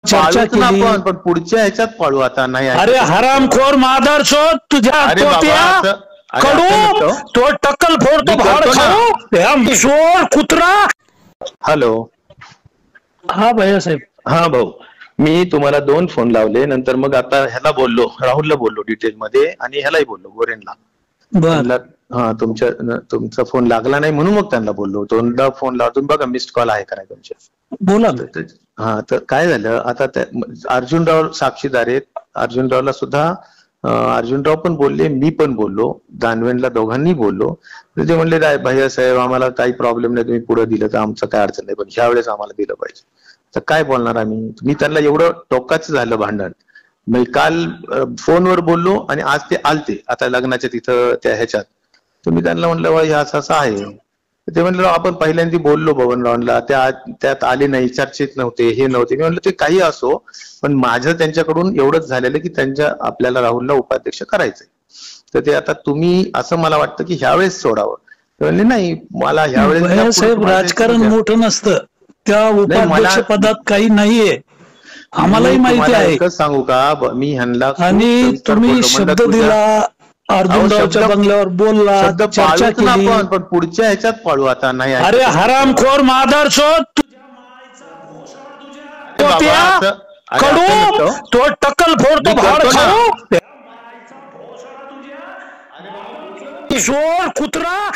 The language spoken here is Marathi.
चर्चा पाळूच ना केली. आपण, पण पुढच्या ह्याच्यात पाळू आता नाही. अरे हरामखोर मादरचोद तुझ्या तोत्या कडू तो टक्कल फोडतो भाड खाऊ चोर कुत्रा. हॅलो. हा भैया साहेब. हा भाऊ, मी तुम्हाला 2 फोन लावले, नंतर मग आता ह्याला बोललो, राहुलला बोललो डिटेल मध्ये, आणि ह्यालाही बोललो गोरेनला. हा तुमचा फोन लागला नाही म्हणून मग त्यांना बोललो. 2दा फोन लावतो, तुम्ही बघा मिस्ड कॉल आहे का नाही तुमचे. बोला. हा, तर काय झालं आता, अर्जुनराव साक्षीदार आहेत. अर्जुनरावला सुद्धा अर्जुनराव पण बोलले, मी पण बोललो, दानवेंना दोघांनी बोललो. ते म्हणले भैया साहेब आम्हाला काही प्रॉब्लेम नाही, तुम्ही पुढे दिलं तर आमचं काय अडचण नाही, पण ह्या वेळेस आम्हाला दिलं पाहिजे. तर काय बोलणार आम्ही. मी त्यांना एवढं टोकाचं झालं भांडण. मी काल फोनवर बोललो आणि आज ते आलते आता लग्नाच्या तिथं त्या ह्याच्यात. तर मी त्यांना म्हणलं हे असं असं आहे. ते म्हणलं आपण पहिल्यांदा बोललो बबनरावांना, त्यात आले नाही, चर्चेत नव्हते, हे नव्हते. मी म्हणलं ते काही असो, पण माझं त्यांच्याकडून एवढंच झालेलं की आपल्याला राहुलला उपाध्यक्ष करायचंय. तर ते आता तुम्ही असं मला वाटतं की ह्यावेळेस सोडावं. म्हणले नाही मला ह्यावेळेस. राजकारण मोठं नसतं, त्या उपाध्यक्ष पदात काही नाहीये, आम्हालाही माहिती आहे. एकच सांगू का, मी ह्यांना आणि तुम्ही शब्द दिला, अर्जुनरावच्या बंगल्यावर बोलला, चर्चा केली, पण पुढच्या ह्याच्यात पाळू आता नाही. अरे हरामखोर मादरचोद कडू तो टक्कल फोडतो भाड खाऊ चोर कुत्रा.